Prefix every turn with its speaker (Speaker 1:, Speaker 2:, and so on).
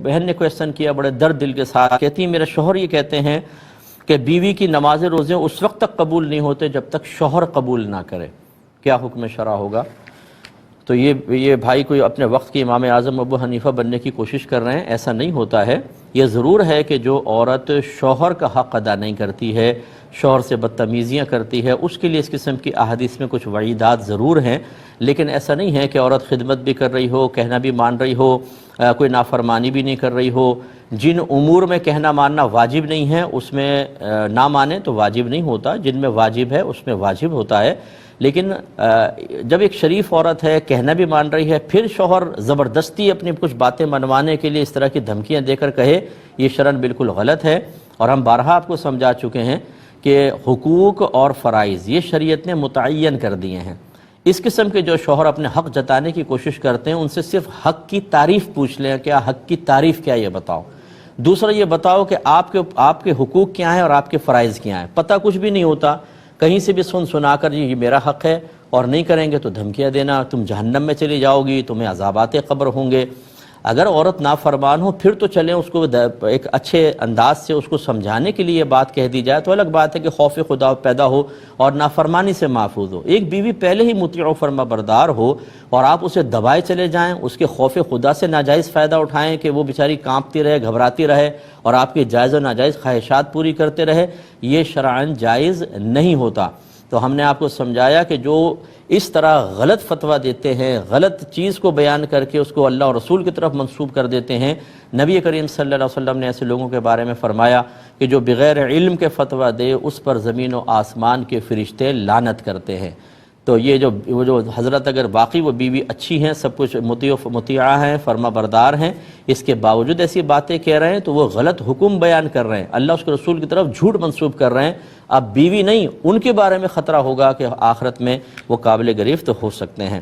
Speaker 1: بہن نے کویسچن کیا بڑے درد دل کے ساتھ، کہتی ہیں میرے شوہر یہ کہتے ہیں کہ بیوی کی نماز روزے اس وقت تک قبول نہیں ہوتے جب تک شوہر قبول نہ کرے، کیا حکم شرع ہوگا؟ تو یہ بھائی کوئی اپنے وقت کے امام اعظم ابو حنیفہ بننے کی کوشش کر رہے ہیں، ایسا نہیں ہوتا ہے۔ یہ ضرور ہے کہ جو عورت شوہر کا حق ادا نہیں کرتی ہے، شوہر سے بدتمیزیاں کرتی ہے، اس کے لیے اس قسم کی احادیث میں کچھ وعیدات ضرور ہیں، لیکن ایسا نہیں ہے کہ عورت خدمت بھی کر رہی ہو، کہنا بھی مان رہی ہو، کوئی نافرمانی بھی نہیں کر رہی ہو۔ جن امور میں کہنا ماننا واجب نہیں ہے اس میں نہ مانے تو واجب نہیں ہوتا، جن میں واجب ہے اس میں واجب ہوتا ہے۔ لیکن جب ایک شریف عورت ہے، کہنا بھی مان رہی ہے، پھر شوہر زبردستی اپنی کچھ باتیں منوانے کے لیے اس طرح کی دھمکیاں دے کر کہے، یہ شرعاً بالکل غلط ہے۔ اور ہم بارہا آپ کو سمجھا چکے ہیں کہ حقوق اور فرائض یہ شریعت نے متعین کر دیے ہیں۔ اس قسم کے جو شوہر اپنے حق جتانے کی کوشش کرتے ہیں ان سے صرف حق کی تعریف پوچھ لیں، کیا حق کی تعریف کیا یہ بتاؤ۔ دوسرا یہ بتاؤ کہ آپ کے حقوق کیا ہیں اور آپ کے فرائض کیا ہیں۔ پتہ کچھ بھی نہیں ہوتا، کہیں سے بھی سنا کر یہ میرا حق ہے اور نہیں کریں گے تو دھمکیاں دینا، تم جہنم میں چلی جاؤ گی، تمہیں عذابات قبر ہوں گے۔ اگر عورت نافرمان ہو پھر تو چلیں اس کو ایک اچھے انداز سے اس کو سمجھانے کے لیے یہ بات کہہ دی جائے تو الگ بات ہے کہ خوف خدا پیدا ہو اور نافرمانی سے محفوظ ہو۔ ایک بیوی پہلے ہی مطیع و فرما بردار ہو اور آپ اسے دبائے چلے جائیں، اس کے خوف خدا سے ناجائز فائدہ اٹھائیں کہ وہ بیچاری کانپتی رہے، گھبراتی رہے اور آپ کی جائز و ناجائز خواہشات پوری کرتے رہے، یہ شرعاً جائز نہیں ہوتا۔ تو ہم نے آپ کو سمجھایا کہ جو اس طرح غلط فتویٰ دیتے ہیں، غلط چیز کو بیان کر کے اس کو اللہ اور رسول کی طرف منسوب کر دیتے ہیں، نبی کریم صلی اللہ علیہ وسلم نے ایسے لوگوں کے بارے میں فرمایا کہ جو بغیر علم کے فتویٰ دے اس پر زمین و آسمان کے فرشتے لعنت کرتے ہیں۔ تو یہ وہ جو حضرت اگر واقعی وہ بیوی اچھی ہیں، سب کچھ مطیعہ ہیں، فرما بردار ہیں، اس کے باوجود ایسی باتیں کہہ رہے ہیں تو وہ غلط حکم بیان کر رہے ہیں، اللہ اس کے رسول کی طرف جھوٹ منسوب کر رہے ہیں۔ اب بیوی نہیں، ان کے بارے میں خطرہ ہوگا کہ آخرت میں وہ قابل گرفت ہو سکتے ہیں۔